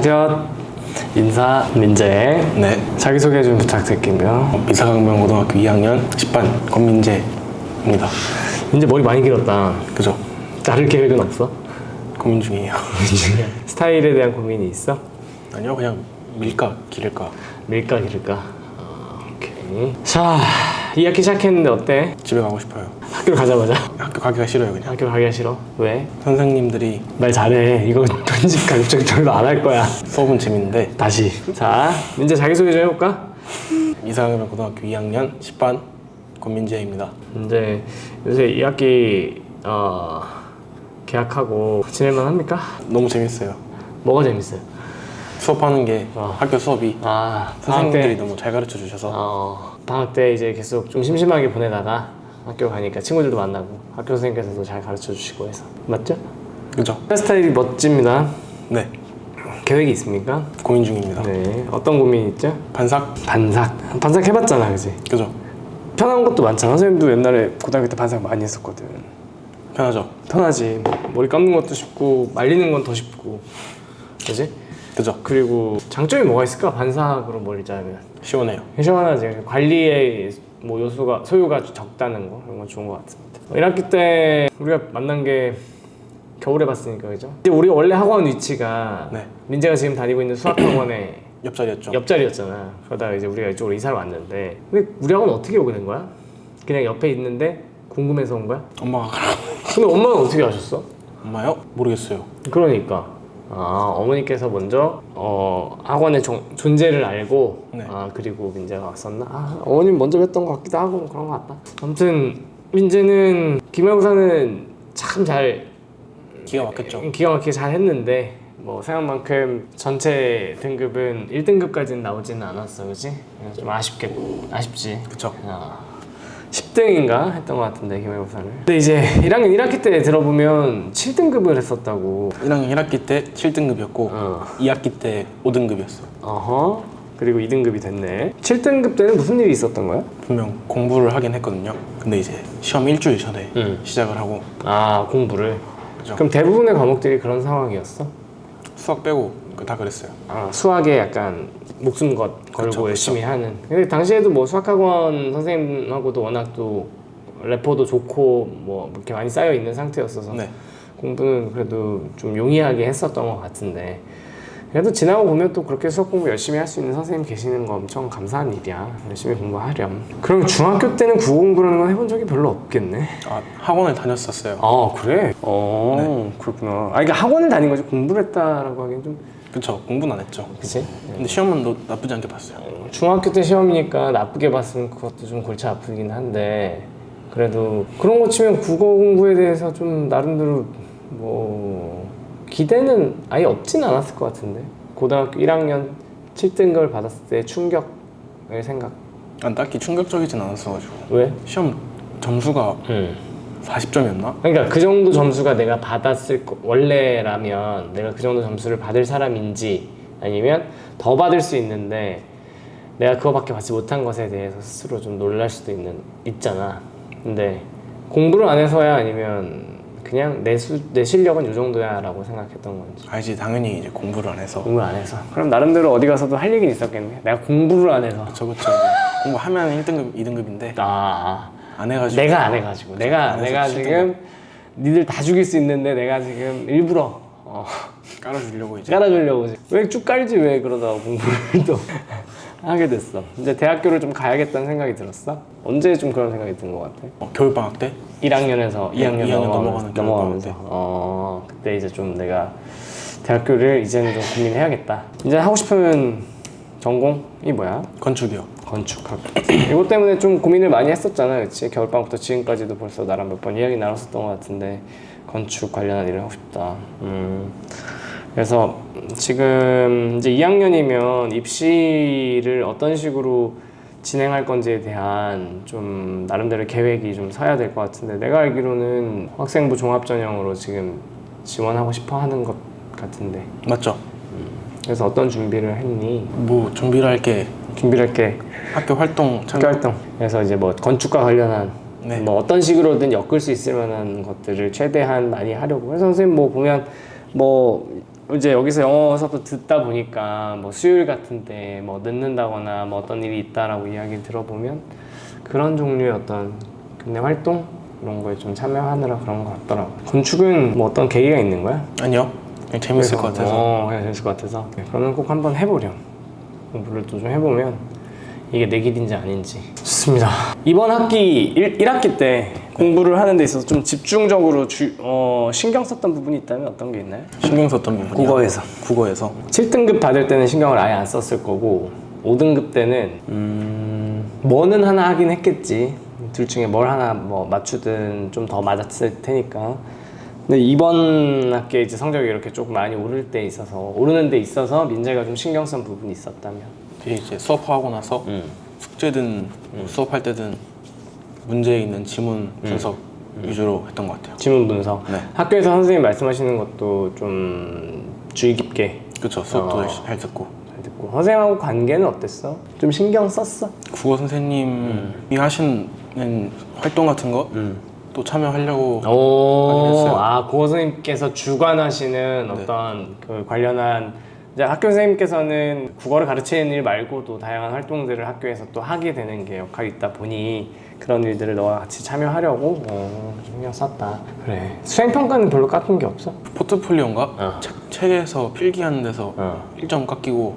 차렷. 인사. 민재. 네. 자기소개 좀 부탁드릴게요. 미사강명고등학교 2학년 10반 권민재입니다. 민재 머리 많이 길었다. 그죠? 자를 계획은 없어? 고민 중이에요. 스타일에 대한 고민이 있어? 아니요, 그냥 밀까 기를까. 밀까 기를까? 오케이. 자, 2학기 시작했는데 어때? 집에 가고 싶어요. 학교를 가자마자? 학교 가기가 싫어요, 그냥. 학교 가기가 싫어? 왜? 선생님들이 말 잘해. 이거 편집 가급적 별로 안 할 거야. 수업은 재밌는데 다시. 자, 민재 자기소개 좀 해볼까? 미사강명고등학교 2학년 10반 권민재입니다. 이제 요새 2학기 계약하고 지낼만 합니까? 너무 재밌어요. 뭐가 재밌어요? 수업하는 게 학교 수업이 방학 선생님들이 때 너무 잘 가르쳐 주셔서 방학 때 이제 계속 좀 심심하게 보내다가 학교 가니까 친구들도 만나고 학교 선생님께서도 잘 가르쳐 주시고 해서 맞죠? 그죠? 스타일이 멋집니다. 네. 계획이 있습니까? 고민 중입니다. 네. 어떤 고민이 있죠? 반삭? 반삭 해봤잖아, 그지? 그죠? 편한 것도 많잖아. 선생님도 옛날에 고등학교 때 반삭 많이 했었거든. 편하죠? 편하지. 머리 감는 것도 쉽고 말리는 건 더 쉽고, 그지? 그죠? 그리고 장점이 뭐가 있을까? 반삭으로 머리 자르면 시원해요. 시원하지. 관리에 뭐 소요가 적다는 거 이런 건 좋은 것 같습니다. 1학기 때 우리가 만난 게 겨울에 봤으니까, 그죠? 이제 우리 원래 학원 위치가 네. 민재가 지금 다니고 있는 수학학원의 옆자리였죠? 옆자리였잖아. 그러다가 이제 우리가 이쪽으로 이사를 왔는데, 근데 우리 학원 어떻게 오게 된 거야? 그냥 옆에 있는데 궁금해서 온 거야? 엄마가 근데 엄마는 어떻게 아셨어? 엄마요? 모르겠어요. 그러니까 어머니께서 먼저 학원의 존재를 알고 네. 그리고 민재가 왔었나? 어머님 먼저 뵀던 것 같기도 하고 그런 것 같다. 아무튼 민재는 기말고사는 참 잘 기가 막혔죠? 기가 막히게 잘 했는데 뭐 생각만큼 전체 등급은 1등급까지는 나오지는 않았어, 그렇지? 좀 아쉽지. 그쵸? 10등인가 했던 것 같은데 기말고사를. 근데 이제 1학년 1학기 때 들어보면 7등급을 했었다고. 1학년 1학기 때 7등급이었고 2학기 때 5등급이었어요. 어허. 그리고 2등급이 됐네. 7등급 때는 무슨 일이 있었던 거야? 분명 공부를 하긴 했거든요. 근데 이제 시험 일주일 전에 시작을 하고 공부를. 그죠? 그럼 대부분의 과목들이 그런 상황이었어? 수학 빼고 다 그랬어요. 수학에 약간 목숨 걸고 그쵸, 열심히 하는. 근데 당시에도 뭐 수학학원 선생님하고도 워낙 또 래퍼도 좋고 뭐 이렇게 많이 쌓여 있는 상태였어서 네. 공부는 그래도 좀 용이하게 했었던 것 같은데, 그래도 지나고 보면 또 그렇게 수학 공부 열심히 할 수 있는 선생님 계시는 거 엄청 감사한 일이야. 열심히 공부하렴. 그럼 중학교 때는 국어 공부라는 건 해본 적이 별로 없겠네. 학원을 다녔었어요. 그래? 네. 그렇구나. 그러니까 학원을 다닌 거지 공부를 했다라고 하기엔 좀. 그쵸? 공부는 안 했죠. 그치? 근데 시험은 나쁘지 않게 봤어요. 중학교 때 시험이니까 나쁘게 봤으면 그것도 좀 골치 아프긴 한데, 그래도 그런 거 치면 국어 공부에 대해서 좀 나름대로 뭐 기대는 아예 없진 않았을 것 같은데. 고등학교 1학년 7등급을 받았을 때 충격을 생각. 딱히 충격적이진 않았어가지고. 왜? 시험 점수가 40점이었나? 그러니까 그 정도 점수가 내가 원래라면 내가 그 정도 점수를 받을 사람인지, 아니면 더 받을 수 있는데 내가 그거밖에 받지 못한 것에 대해서 스스로 좀 놀랄 수도 있잖아. 근데 공부를 안 해서야, 아니면 그냥 내 실력은 이 정도야 라고 생각했던 건지. 알지, 당연히 이제 공부를 안 해서. 공부를 안 해서. 그럼 나름대로 어디 가서도 할 얘기는 있었겠네. 내가 공부를 안 해서. 그쵸. 공부하면 1등급, 2등급인데 안 해가지고. 내가 안 해가지고. 내가 지금 니들 다 죽일 수 있는데 내가 지금 일부러 깔아주려고 이제. 깔아주려고. 왜 쭉 깔지, 왜 그러다가 공부를 또 하게 됐어. 이제 대학교를 좀 가야겠다는 생각이 들었어? 언제 좀 그런 생각이 든 것 같아? 겨울방학 때? 1학년에서 2학년 2학년 넘어가면서 그때 이제 좀 내가 대학교를 이제는 좀 고민해야겠다. 이제 하고 싶은 전공이 뭐야? 건축이요. 건축학. 이것 때문에 좀 고민을 많이 했었잖아, 그치? 겨울방학부터 지금까지도 벌써 나랑 몇 번 이야기 나눴었던 것 같은데, 건축 관련한 일을 하고 싶다. 그래서 지금 이제 2학년이면 입시를 어떤 식으로 진행할 건지에 대한 좀 나름대로 계획이 좀 서야 될 것 같은데, 내가 알기로는 학생부 종합전형으로 지금 지원하고 싶어 하는 것 같은데. 맞죠? 그래서 어떤 준비를 했니? 뭐 준비를 할 게 학교 활동 학교 활동. 그래서 이제 뭐 건축과 관련한 네. 뭐 어떤 식으로든 엮을 수 있을 만한 것들을 최대한 많이 하려고. 그래서 선생님 뭐 보면 뭐 이제 여기서 영어 수업도 듣다 보니까 뭐 수요일 같은데 뭐 늦는다거나 뭐 어떤 일이 있다라고 이야기를 들어보면 그런 종류의 어떤 교내 활동 이런 거에 좀 참여하느라 그런 것 같더라고. 건축은 뭐 어떤 계기가 있는 거야? 아니요. 그냥 재밌을 것 같아서. 그냥 재밌을 것 같아서. 그러면 꼭 한번 해보렴. 공부를 또 좀 해보면 이게 내 길인지 아닌지. 좋습니다. 이번 학기 1학기 때 공부를 하는 데 있어서 좀 집중적으로 신경 썼던 부분이 있다면 어떤 게 있나요? 신경 썼던 부분이요. 국어에서 7등급 받을 때는 신경을 아예 안 썼을 거고 5등급 때는 뭐는 하나 하긴 했겠지. 둘 중에 뭘 하나 뭐 맞추든 좀 더 맞았을 테니까. 근데 이번 학기에 이제 성적이 이렇게 조금 많이 오르는 데 있어서 민재가 좀 신경 쓴 부분이 있었다면 이제 수업하고 나서 숙제든 수업할 때든 문제에 있는 지문 분석 위주로 했던 것 같아요. 지문 분석. 네. 학교에서 선생님 말씀하시는 것도 좀 주의 깊게 그렇죠. 수업도 잘 듣고. 잘 듣고. 선생님하고 관계는 어땠어? 좀 신경 썼어? 국어 선생님이 하시는 활동 같은 거 또 참여하려고 하긴 했어요. 아, 국어 선생님께서 주관하시는 어떤 그 관련한 이제 학교 선생님께서는 국어를 가르치는 일 말고도 다양한 활동들을 학교에서 또 하게 되는 게 역할이 있다 보니 그런 일들을 너와 같이 참여하려고 신경 썼다. 그래. 수행평가는 별로 깎인 게 없어? 포트폴리오인가? 책에서 필기하는 데서 1점 깎이고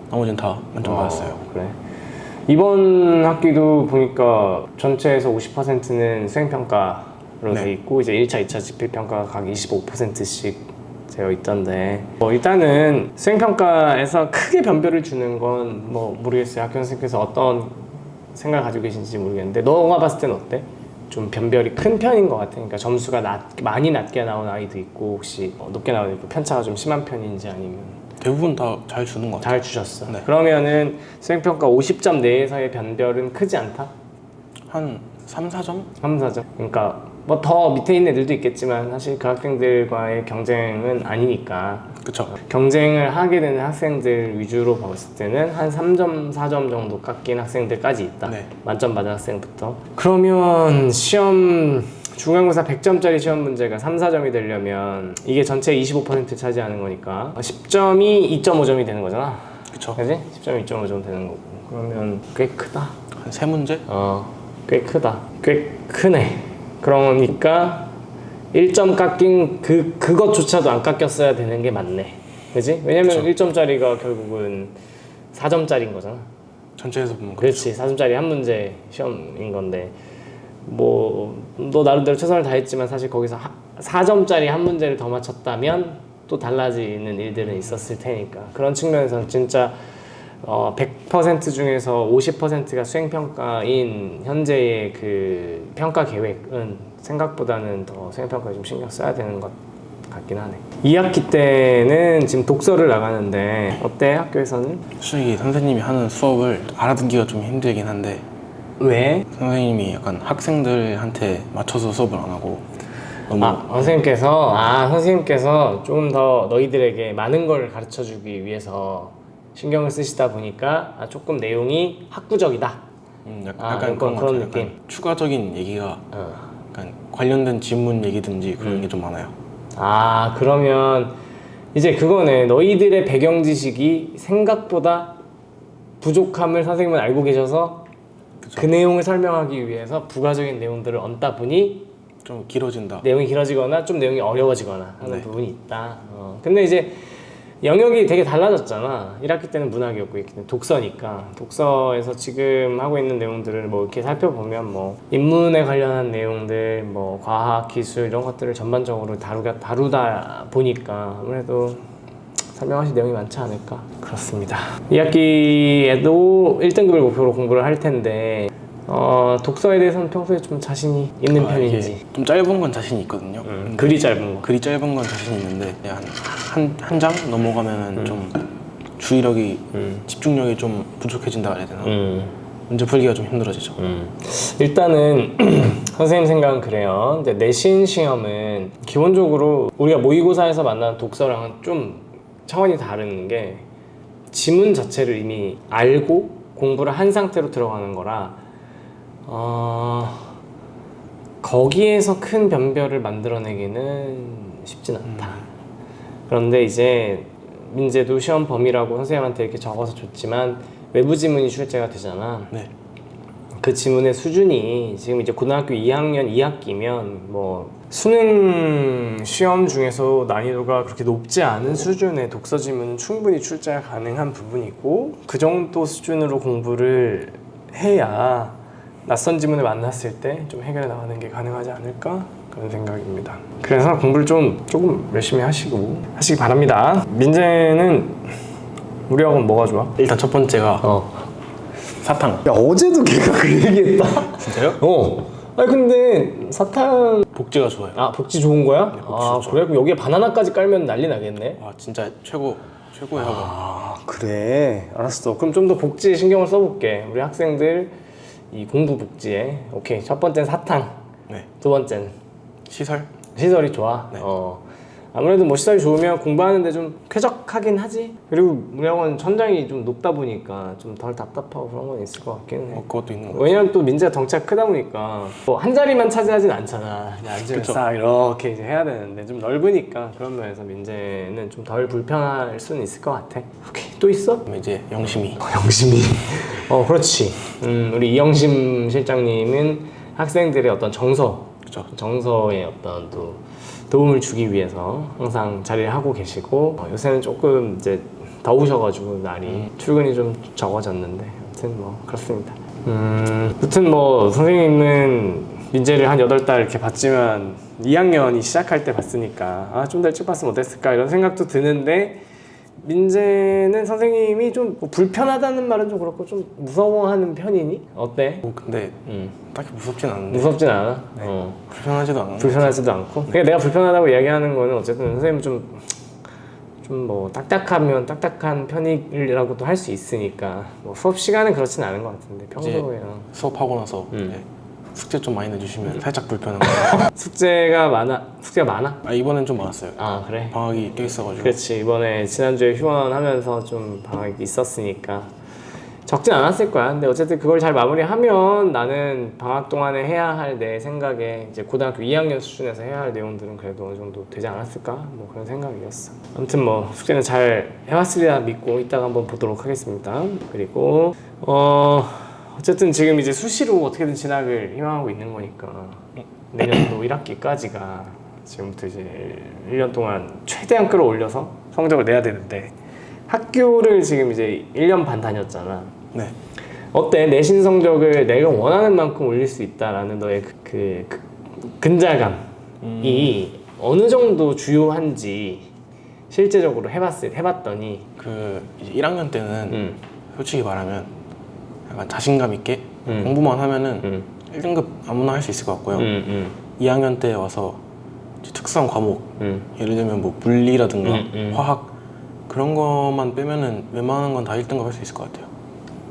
나머지는 다 만점 받았어요. 그래. 이번 학기도 보니까 전체에서 50%는 수행평가로 돼 있고 이제 1차, 2차 지필평가가 각 25%씩 되어 있던데 일단은 수행평가에서 크게 변별을 주는 건 뭐 모르겠어요. 학교 선생님께서 어떤 생각을 가지고 계신지 모르겠는데 너가 봤을 때는 어때? 좀 변별이 큰 편인 것 같아. 그러니까 점수가 많이 낮게 나온 아이도 있고 혹시 높게 나온 아이도 있고 편차가 좀 심한 편인지 아니면 대부분 다 잘 주는 것 같아요. 잘 주셨어. 네. 그러면은 수행평가 50점 내에서의 변별은 크지 않다? 한 3, 4점? 3, 4점. 그러니까 뭐 더 밑에 있는 애들도 있겠지만 사실 그 학생들과의 경쟁은 아니니까 그쵸. 경쟁을 하게 되는 학생들 위주로 봤을 때는 한 3점, 4점 정도 깎인 학생들까지 있다. 네. 만점 받은 학생부터. 그러면 시험 중간고사 100점짜리 시험 문제가 3, 4점이 되려면 이게 전체 25% 차지하는 거니까 10점이 2.5점이 되는 거잖아. 그쵸. 그지? 10점이 2.5점 되는 거고. 그러면 꽤 크다. 한 3문제? 꽤 크다. 꽤 크네. 그러니까 1점 깎인 그것조차도 안 깎였어야 되는 게 맞네. 그지? 왜냐면 그쵸. 1점짜리가 결국은 4점짜리인 거잖아. 전체에서 보면 그렇지. 4점짜리 한 문제 시험인 건데 뭐 너 나름대로 최선을 다했지만 사실 거기서 4점짜리 한 문제를 더 맞췄다면 또 달라지는 일들은 있었을 테니까 그런 측면에서는 진짜 100% 중에서 50%가 수행평가인 현재의 그 평가 계획은 생각보다는 더 수행평가에 좀 신경 써야 되는 것 같긴 하네. 2학기 때는 지금 독서를 나가는데 어때? 학교에서는? 솔직히 선생님이 하는 수업을 알아듣기가 좀 힘들긴 한데 왜? 선생님이 약간 학생들한테 맞춰서 수업을 안 하고 너무 선생님께서 조금 더 너희들에게 많은 걸 가르쳐주기 위해서 신경을 쓰시다 보니까 조금 내용이 학구적이다. 약간 그런 것 같아요. 느낌. 약간 추가적인 얘기가 약간 관련된 지문 얘기든지 그런 게 좀 많아요. 그러면 이제 그거네. 너희들의 배경 지식이 생각보다 부족함을 선생님은 알고 계셔서 그 내용을 설명하기 위해서 부가적인 내용들을 얹다 보니 좀 길어진다. 내용이 길어지거나 좀 내용이 어려워지거나 하는 네. 부분이 있다. 근데 이제 영역이 되게 달라졌잖아. 1학기 때는 문학이었고 2학기 때는 독서니까 독서에서 지금 하고 있는 내용들을 뭐 이렇게 살펴보면 뭐 인문에 관련한 내용들, 뭐 과학, 기술 이런 것들을 전반적으로 다루다 보니까 아무래도 설명하실 내용이 많지 않을까. 그렇습니다. 2학기에도 1등급을 목표로 공부를 할 텐데 독서에 대해서는 평소에 좀 자신이 있는 편인지. 이게 좀 짧은 건 자신이 있거든요. 글이 짧은 거. 글이 짧은 건 자신이 있는데 한 장 넘어가면은 좀 주의력이 집중력이 좀 부족해진다 해야 되나? 문제 풀기가 좀 힘들어지죠. 일단은 선생님 생각은 그래요. 근데 내신 시험은 기본적으로 우리가 모의고사에서 만나는 독서랑은 좀 차원이 다른 게 지문 자체를 이미 알고 공부를 한 상태로 들어가는 거라 거기에서 큰 변별을 만들어내기는 쉽진 않다. 그런데 이제 민재도 시험 범위라고 선생님한테 이렇게 적어서 줬지만 외부 지문이 출제가 되잖아. 네. 그 지문의 수준이 지금 이제 고등학교 2학년 2학기면 뭐 수능 시험 중에서 난이도가 그렇게 높지 않은 수준의 독서 지문은 충분히 출제가 가능한 부분이고, 그 정도 수준으로 공부를 해야 낯선 지문을 만났을 때 좀 해결해 나가는 게 가능하지 않을까 그런 생각입니다. 그래서 공부를 조금 열심히 하시기 바랍니다. 민재는 우리 학원 뭐가 좋아? 일단 첫 번째가 사탕. 야, 어제도 걔가 그 얘기했다. 진짜요? 아니 근데 사탕 복지가 좋아요. 복지 좋은 거야? 복지 아 좋죠. 그래? 그럼 여기에 바나나까지 깔면 난리 나겠네. 아 진짜 최고의 학원. 그래, 알았어. 그럼 좀 더 복지에 신경을 써볼게. 우리 학생들 이 공부 복지에. 오케이, 첫 번째는 사탕, 네. 두 번째는 시설. 시설이 좋아. 네. 아무래도 뭐 시설이 좋으면 공부하는데 좀 쾌적하긴 하지. 그리고 우리 학원 천장이 좀 높다 보니까 좀 덜 답답하고 그런 건 있을 것 같긴 해. 그것도 있는 거. 왜냐면 또 민재가 덩치가 크다 보니까 뭐 한 자리만 차지하진 않잖아. 그냥 앉으면 그쵸. 싹 이렇게 이제 해야 되는데 좀 넓으니까 그런 면에서 민재는 좀 덜 불편할 수는 있을 것 같아. 오케이, 또 있어? 그다음에 이제 영심이. 영심이. 그렇지. 우리 이영심 실장님은 학생들의 어떤 그죠. 정서에 어떤 또 도움을 주기 위해서 항상 자리를 하고 계시고, 요새는 조금 이제 더우셔가지고 날이 출근이 좀 적어졌는데 아무튼 뭐 그렇습니다. 아무튼 뭐 선생님은 민재를 한 8달 이렇게 봤지만 2학년이 시작할 때 봤으니까 좀 더 일찍 봤으면 어땠을까 이런 생각도 드는데, 민재는 선생님이 좀뭐 불편하다는 말은 좀 그렇고 좀 무서워하는 편이니? 어때? 근데 딱히 무섭진 않은데. 무섭진 않아? 불편하지도 않아. 불편하지도 않고. 그러니까 내가 불편하다고 이야기하는 거는 어쨌든 선생님 좀 뭐 딱딱하면 딱딱한 편이라고도 할 수 있으니까 뭐 수업 시간은 그렇진 않은 것 같은데 평소에는. 수업하고 나서 이제 숙제 좀 많이 내주시면 살짝 불편한 거예요. 숙제가 많아? 이번엔 좀 많았어요. 아 그래? 방학이 껴 있어가지고. 그렇지, 이번에 지난주에 휴원하면서 좀 방학이 있었으니까 적진 않았을 거야. 근데 어쨌든 그걸 잘 마무리하면 나는 방학 동안에 해야 할 내 생각에 이제 고등학교 2학년 수준에서 해야 할 내용들은 그래도 어느 정도 되지 않았을까? 뭐 그런 생각이었어. 아무튼 뭐 숙제는 잘 해왔으리라 믿고 이따가 한번 보도록 하겠습니다. 그리고 어쨌든 지금 이제 수시로 어떻게든 진학을 희망하고 있는 거니까 내년도 1학기까지가 지금부터 이제 1년 동안 최대한 끌어올려서 성적을 내야 되는데, 학교를 지금 이제 1년 반 다녔잖아. 네. 어때? 내신 성적을 내가 원하는 만큼 올릴 수 있다라는 너의 그 근자감이 어느 정도 주요한지 실제적으로 해봤더니 이제 1학년 때는 솔직히 말하면 약간 자신감 있게 공부만 하면은 1등급 아무나 할 수 있을 것 같고요. 2학년 때 와서 이제 특수한 과목, 예를 들면 뭐 물리라든가 화학 그런 것만 빼면은 웬만한 건 다 1등급 할 수 있을 것 같아요.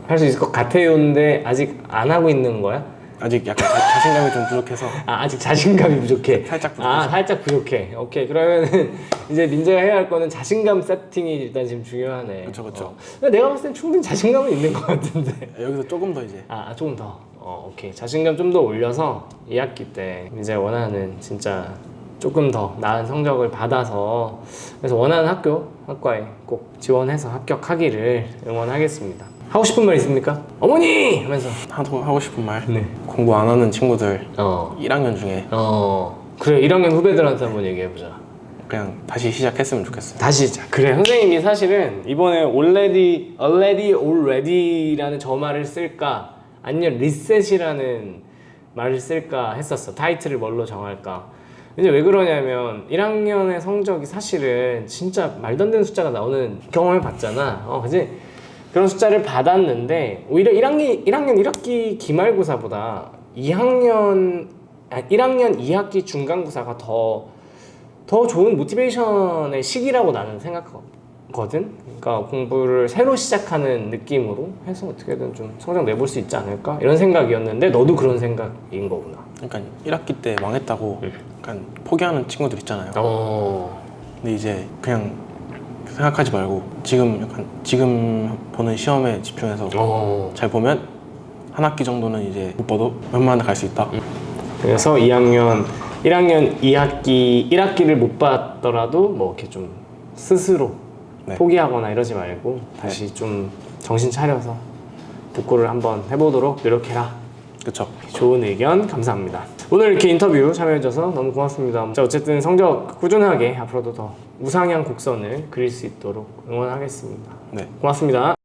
할 수 있을 것 같아요인데 아직 안 하고 있는 거야? 아직 약간 자신감이 좀 부족해서. 아직 자신감이 부족해. 살짝 부족해서. 살짝 부족해. 오케이, 그러면은 이제 민재가 해야 할 거는 자신감 세팅이 일단 지금 중요하네. 그쵸. 근데 내가 봤을 땐 충분히 자신감은 있는 것 같은데. 여기서 조금 더 이제. 조금 더. 오케이. 자신감 좀 더 올려서 2학기 때 이제 원하는 진짜 조금 더 나은 성적을 받아서, 그래서 원하는 학과에 꼭 지원해서 합격하기를 응원하겠습니다. 하고 싶은 말 있습니까? 어머니! 하면서 하고 싶은 말. 네. 공부 안 하는 친구들 1학년 중에 그래, 1학년 후배들한테 한번 얘기해보자. 그냥 다시 시작했으면 좋겠어요. 다시 시작. 그래, 선생님이 사실은 이번에 already라는 저 말을 쓸까 아니면 reset이라는 말을 쓸까 했었어. 타이틀을 뭘로 정할까. 이제 왜 그러냐면 1학년의 성적이 사실은 진짜 말도 안 되는 숫자가 나오는 경험을 봤잖아. 그지? 그런 숫자를 받았는데 오히려 1학년 1학기 기말고사보다 1학년 2학기 중간고사가 더 좋은 모티베이션의 시기라고 나는 생각하거든. 그러니까 공부를 새로 시작하는 느낌으로 해서 어떻게든 좀 성적 내볼 수 있지 않을까 이런 생각이었는데, 너도 그런 생각인 거구나. 그러니까 1학기 때 망했다고 약간 포기하는 친구들 있잖아요. 근데 이제 그냥 생각하지 말고 지금 보는 시험에 집중해서 잘 보면 한 학기 정도는 이제 못 봐도 웬만하면 갈 수 있다. 그래서 1학년 2학기 1학기를 못 봤더라도 뭐 이렇게 좀 스스로 네. 포기하거나 이러지 말고 다시 좀 정신 차려서 복구를 한번 해보도록 노력해라. 그쵸. 좋은 의견 감사합니다. 오늘 이렇게 인터뷰 참여해줘서 너무 고맙습니다. 자, 어쨌든 성적 꾸준하게 앞으로도 더 우상향 곡선을 그릴 수 있도록 응원하겠습니다. 네. 고맙습니다.